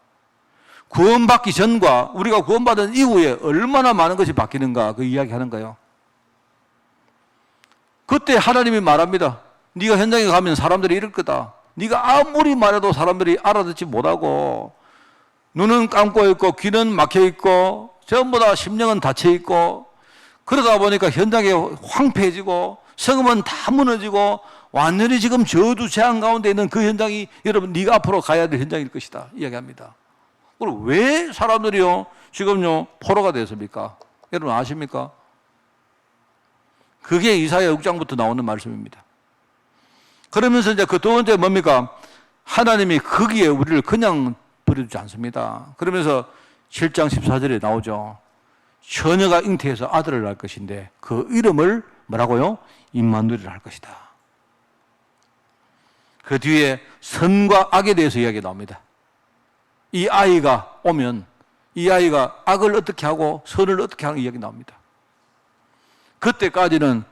구원받기 전과 우리가 구원받은 이후에 얼마나 많은 것이 바뀌는가 그 이야기하는 거예요. 그때 하나님이 말합니다. 네가 현장에 가면 사람들이 이럴 거다. 네가 아무리 말해도 사람들이 알아듣지 못하고 눈은 감고 있고 귀는 막혀 있고 전부 다 심령은 닫혀 있고 그러다 보니까 현장이 황폐해지고 성음은 다 무너지고 완전히 지금 저주 재앙 가운데 있는 그 현장이 여러분 네가 앞으로 가야 될 현장일 것이다 이야기합니다. 그럼 왜 사람들이요 지금요 포로가 됐습니까? 여러분 아십니까? 그게 이사야 6장부터 나오는 말씀입니다. 그러면서 이제 그 두 번째 뭡니까? 하나님이 거기에 우리를 그냥 버려두지 않습니다. 그러면서 7장 14절에 나오죠. 처녀가 잉태해서 아들을 낳을 것인데 그 이름을 뭐라고요? 임마누엘이라 할 것이다. 그 뒤에 선과 악에 대해서 이야기가 나옵니다. 이 아이가 오면 이 아이가 악을 어떻게 하고 선을 어떻게 하는 이야기 나옵니다. 그때까지는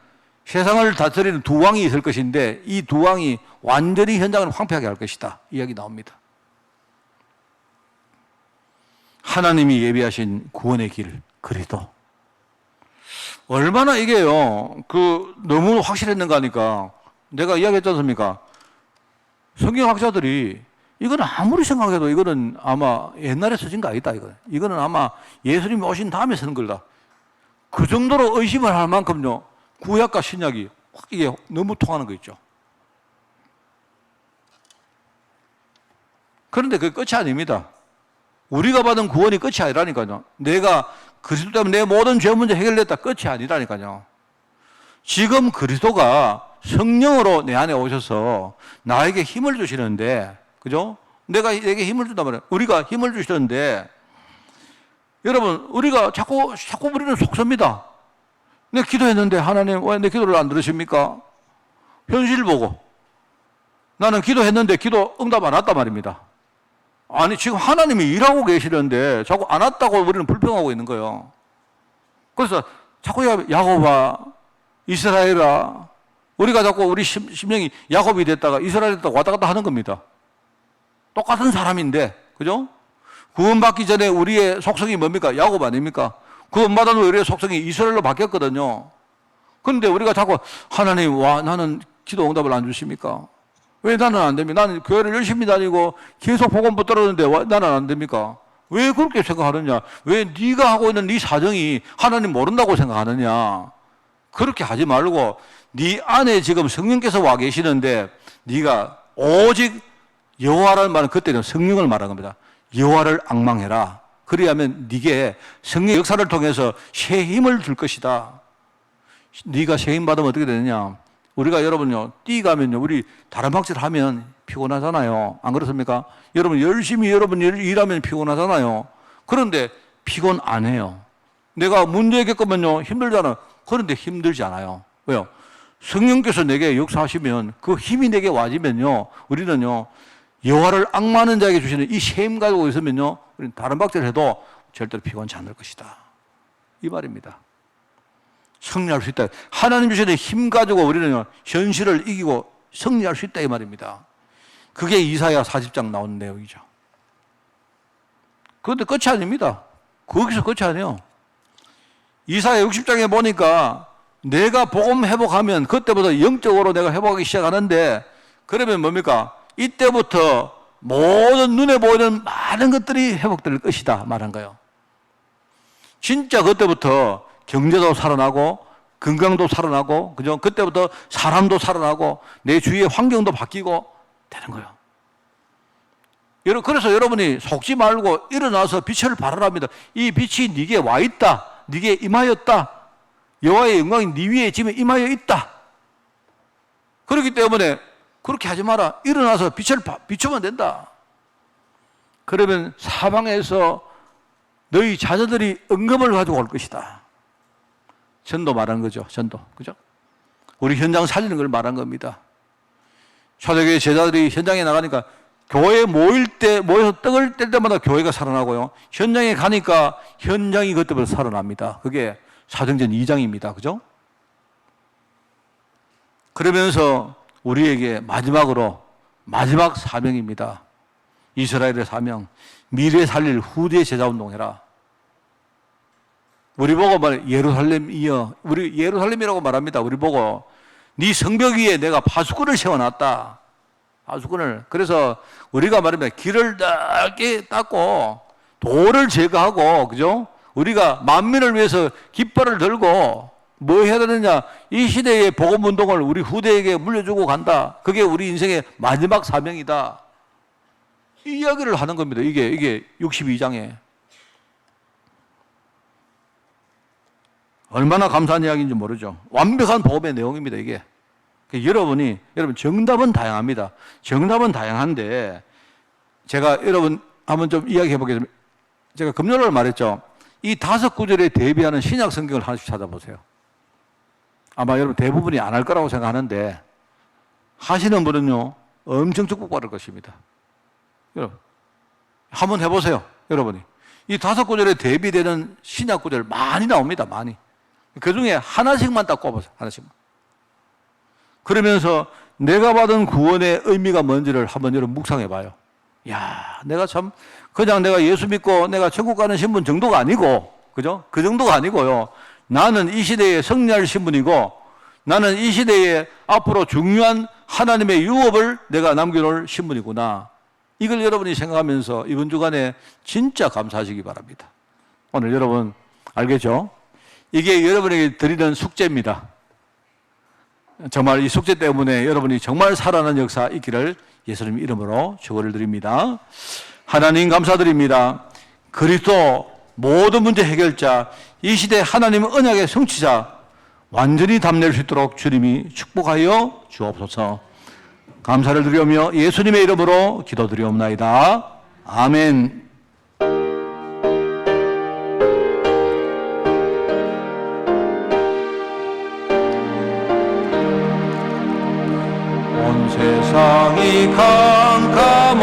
세상을 다스리는 두 왕이 있을 것인데 이 두 왕이 완전히 현장을 황폐하게 할 것이다. 이야기 나옵니다. 하나님이 예비하신 구원의 길, 그리도. 얼마나 이게요, 너무 확실했는가 하니까 내가 이야기했지 않습니까? 성경학자들이 이건 아무리 생각해도 이거는 아마 옛날에 써진 거 아니다, 이거는 아마 예수님이 오신 다음에 쓰는 거다. 그 정도로 의심을 할 만큼요, 구약과 신약이 확 이게 너무 통하는 거 있죠. 그런데 그게 끝이 아닙니다. 우리가 받은 구원이 끝이 아니라니까요. 내가 그리스도 때문에 내 모든 죄 문제 해결됐다. 끝이 아니라니까요. 지금 그리스도가 성령으로 내 안에 오셔서 나에게 힘을 주시는데, 그죠? 내게 힘을 준단 말이에요. 우리가 힘을 주시는데, 여러분, 우리가 자꾸 우리는 속습니다. 내가 기도했는데 하나님 왜 내 기도를 안 들으십니까? 현실 보고. 나는 기도했는데 기도 응답 안 왔단 말입니다. 아니, 지금 하나님이 일하고 계시는데 자꾸 안 왔다고 우리는 불평하고 있는 거예요. 그래서 자꾸 야곱아, 이스라엘아, 우리가 자꾸 우리 심령이 야곱이 됐다가 이스라엘이 됐다가 왔다 갔다 하는 겁니다. 똑같은 사람인데, 그죠? 구원받기 전에 우리의 속성이 뭡니까? 야곱 아닙니까? 구원받은 후에 우리의 속성이 이스라엘로 바뀌었거든요. 그런데 우리가 자꾸 하나님, 와, 나는 기도 응답을 안 주십니까? 왜 나는 안 됩니까? 나는 교회를 열심히 다니고 계속 복음 붙들었는데 나는 안 됩니까? 왜 그렇게 생각하느냐? 왜 네가 하고 있는 네 사정이 하나님 모른다고 생각하느냐? 그렇게 하지 말고 네 안에 지금 성령께서 와 계시는데 네가 오직 여호와라는 말은 그때는 성령을 말한 겁니다. 여호와를 앙망해라. 그리하면 네게 성령 역사를 통해서 새 힘을 줄 것이다. 네가 새 힘 받으면 어떻게 되느냐? 우리가 여러분요, 뛰가면요, 우리 다른 박질 하면 피곤하잖아요. 안 그렇습니까? 여러분 열심히 일하면 피곤하잖아요. 그런데 피곤 안 해요. 내가 문제 겪으면요, 힘들잖아요. 그런데 힘들지 않아요. 왜요? 성령께서 내게 역사하시면 그 힘이 내게 와지면요, 우리는요, 여호와를 앙마하는 자에게 주시는 이 새 힘 가지고 있으면요, 우리는 다른 박질을 해도 절대로 피곤치 않을 것이다. 이 말입니다. 승리할 수 있다. 하나님 주시는 힘 가지고 우리는 현실을 이기고 승리할 수 있다 이 말입니다. 그게 이사야 40장 나오는 내용이죠. 그런데 끝이 아닙니다. 거기서 끝이 아니에요. 이사야 60장에 보니까 내가 복음 회복하면 그때부터 영적으로 내가 회복하기 시작하는데, 그러면 뭡니까? 이때부터 모든 눈에 보이는 많은 것들이 회복될 것이다 말한 거예요. 진짜 그때부터 경제도 살아나고 건강도 살아나고, 그죠? 그때부터 사람도 살아나고 내 주위의 환경도 바뀌고 되는 거예요. 그래서 여러분이 속지 말고 일어나서 빛을 발하랍니다. 이 빛이 네게 와 있다. 네게 임하였다. 여호와의 영광이 네 위에 지금 임하여 있다. 그렇기 때문에 그렇게 하지 마라. 일어나서 빛을 비추면 된다. 그러면 사방에서 너희 자녀들이 은금을 가지고 올 것이다. 전도 말한 거죠. 전도. 그죠? 우리 현장 살리는 걸 말한 겁니다. 초대교회 제자들이 현장에 나가니까 교회에 모여서 떡을 뗄 때마다 교회가 살아나고요. 현장에 가니까 현장이 그때부터 살아납니다. 그게 사도행전 2장입니다. 그죠? 그러면서 우리에게 마지막 사명입니다. 이스라엘의 사명. 미래 살릴 후대 제자운동 해라. 우리 보고 우리 예루살렘이라고 말합니다. 우리 보고 네 성벽 위에 내가 파수꾼을 세워놨다. 파수꾼을. 그래서 우리가 말합니다. 길을 넓게 닦고 돌을 제거하고, 그죠? 우리가 만민을 위해서 깃발을 들고 뭐 해야 되느냐? 이 시대의 복음 운동을 우리 후대에게 물려주고 간다. 그게 우리 인생의 마지막 사명이다. 이 이야기를 하는 겁니다. 이게 62장에. 얼마나 감사한 이야기인지 모르죠. 완벽한 복음의 내용입니다, 이게. 여러분, 정답은 다양합니다. 정답은 다양한데, 제가 여러분 한번 좀 이야기해 보겠습니다. 제가 금요일날 말했죠. 이 5구절에 대비하는 신약 성경을 하나씩 찾아보세요. 아마 여러분 대부분이 안 할 거라고 생각하는데, 하시는 분은요, 엄청 축복받을 것입니다. 여러분, 한번 해보세요, 여러분이. 이 5구절에 대비되는 신약 구절 많이 나옵니다, 많이. 그 중에 하나씩만 딱 꼽아서, 하나씩만. 그러면서 내가 받은 구원의 의미가 뭔지를 한번 여러분 묵상해 봐요. 야, 내가 참 그냥 내가 예수 믿고 내가 천국 가는 신분 정도가 아니고, 그죠? 그 정도가 아니고요. 나는 이 시대에 승리할 신분이고, 나는 이 시대에 앞으로 중요한 하나님의 유업을 내가 남겨놓을 신분이구나. 이걸 여러분이 생각하면서 이번 주간에 진짜 감사하시기 바랍니다. 오늘 여러분 알겠죠? 이게 여러분에게 드리는 숙제입니다. 정말 이 숙제 때문에 여러분이 정말 살아나는 역사 있기를 예수님 이름으로 축원을 드립니다. 하나님 감사드립니다. 그리스도 모든 문제 해결자, 이 시대 하나님의 언약의 성취자 완전히 담낼 수 있도록 주님이 축복하여 주옵소서. 감사를 드리며 예수님의 이름으로 기도드리옵나이다. 아멘. 온 세상이 캄캄하여서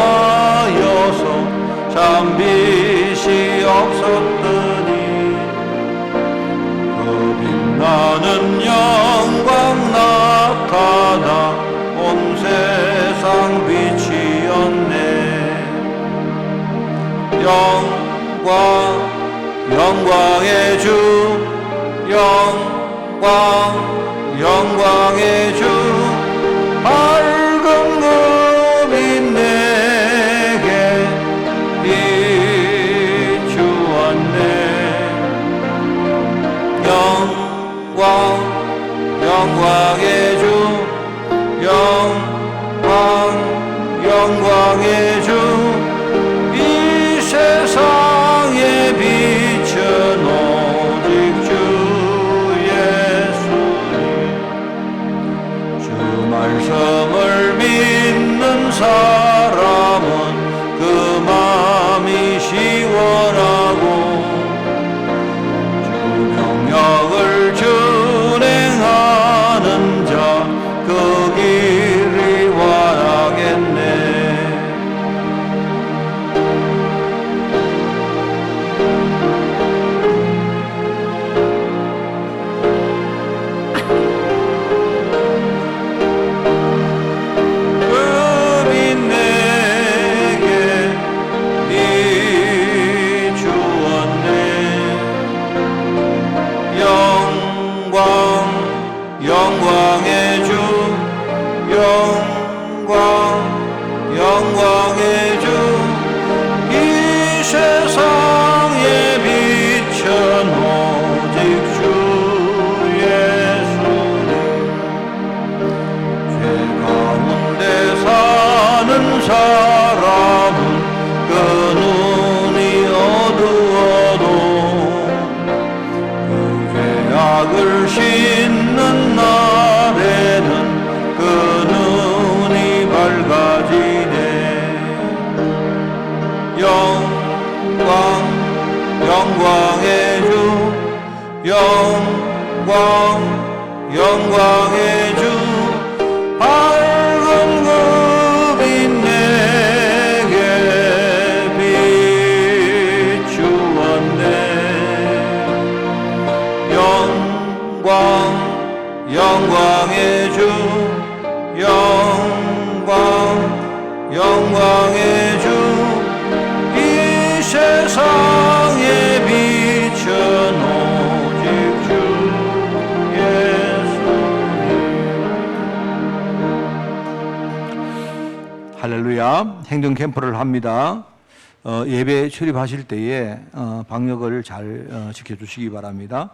참 빛이 없었더니 그 빛나는 영광 나타나 온 세상 빛이었네. 영광의 주, 영광의 주, 밝은 금이 내게 비추었네. 영광의 주, 영광의 주, 이 세상에 빛은 오직 주 예수님. 주 말씀을 믿는 사람은 그 마음이 시원하고 주 명령을 준행하는 자 그 길이 완하겠네. 금이 내게 비추었네. 영광의 주, 영광의 주, 이 세상에 빛은 오직 주 예수님. 죄 가운데 사는 사람은 그 눈이 어두워도 그 죄악을 씻는 날에는 그 눈이 밝아지네. 영광의 주, 영광의 주, 밝은 금이 내게 비추었네. 영광의 주, 영광의 주, 이 세상에 빛은 오직 주 예수님. 할렐루야. 행정 캠프를 합니다. 예배 출입하실 때에 방역을 잘 지켜주시기 바랍니다.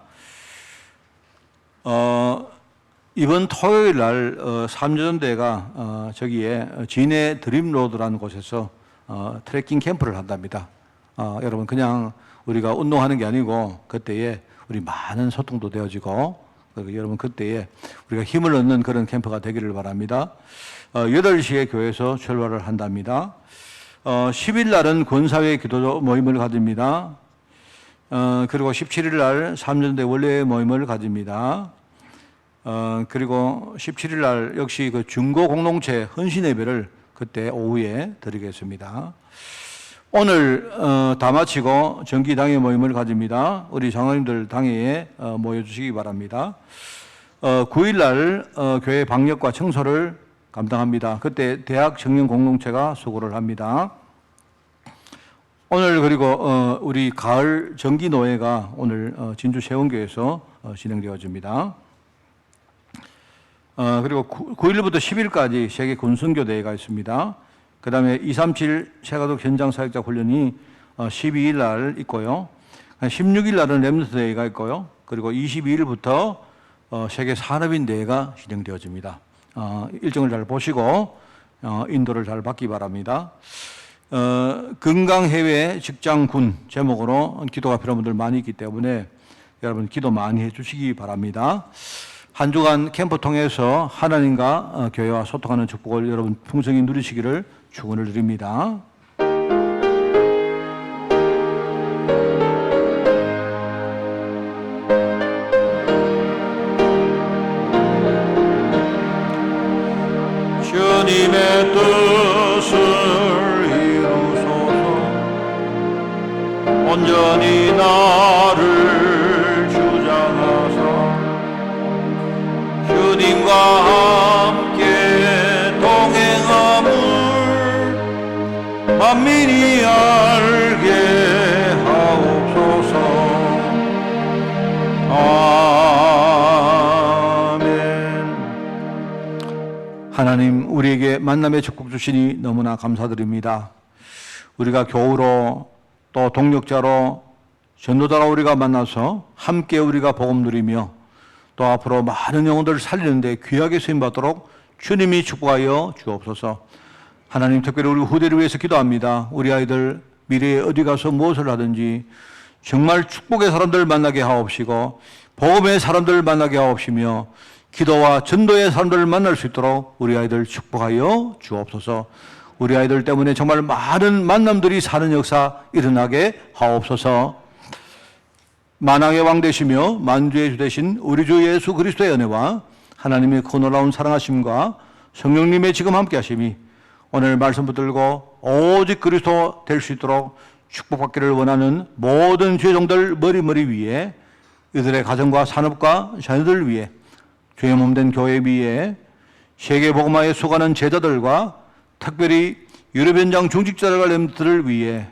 이번 토요일 날 삼전대가 저기에 진해 드림로드라는 곳에서 트레킹 캠프를 한답니다. 여러분 그냥 우리가 운동하는 게 아니고 그때에 우리 많은 소통도 되어지고 여러분 그때에 우리가 힘을 얻는 그런 캠프가 되기를 바랍니다. 8시에 교회에서 출발을 한답니다. 10일 날은 권사회 기도 모임을 가집니다. 그리고 17일 날 삼전대 원래 모임을 가집니다. 그리고 17일 날 역시 그 중고 공동체 헌신 예배를 그때 오후에 드리겠습니다. 오늘 다 마치고 정기 당회 모임을 가집니다. 우리 장로님들 당회에 모여주시기 바랍니다. 9일날 교회 방역과 청소를 감당합니다. 그때 대학 청년 공동체가 수고를 합니다. 오늘 그리고 우리 가을 정기노회가 오늘 진주 세원교에서 진행되어집니다. 그리고 9일부터 10일까지 세계 군선교대회가 있습니다. 그 다음에 237 세가족 현장 사역자 훈련이 12일 날 있고요. 16일 날은 렘넌트 대회가 있고요. 그리고 22일부터 세계 산업인 대회가 진행되어집니다. 일정을 잘 보시고 인도를 잘 받기 바랍니다. 건강해외 직장군 제목으로 기도가 필요한 분들 많이 있기 때문에 여러분 기도 많이 해주시기 바랍니다. 한 주간 캠프 통해서 하나님과 교회와 소통하는 축복을 여러분 풍성히 누리시기를 축원을 드립니다. 주님의 뜻을 이루소서. 온전히 나를 주장하사 주님과 함께 동행함을 만민이 알게 하옵소서. 아멘. 하나님, 우리에게 만남의 축복 주시니 너무나 감사드립니다. 우리가 교우로 또 동력자로 전도자로 우리가 만나서 함께 우리가 복음 누리며 또 앞으로 많은 영혼들을 살리는데 귀하게 쓰임받도록 주님이 축복하여 주옵소서. 하나님, 특별히 우리 후대를 위해서 기도합니다. 우리 아이들 미래에 어디 가서 무엇을 하든지 정말 축복의 사람들을 만나게 하옵시고 복음의 사람들을 만나게 하옵시며 기도와 전도의 사람들을 만날 수 있도록 우리 아이들 축복하여 주옵소서. 우리 아이들 때문에 정말 많은 만남들이 사는 역사 일어나게 하옵소서. 만왕의 왕 되시며 만주의 주 되신 우리 주 예수 그리스도의 은혜와 하나님의 그 놀라운 사랑하심과 성령님의 지금 함께 하심이 오늘 말씀 붙들고 오직 그리스도 될 수 있도록 축복받기를 원하는 모든 죄종들 머리 위에 이들의 가정과 산업과 자녀들 위해 주의 몸된 교회 위에 세계 복음화에 수고하는 제자들과 특별히 유럽 현장 중직자들과 렘들을 위해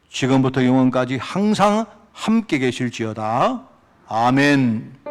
지금부터 영원까지 항상 함께 계실지어다. 아멘.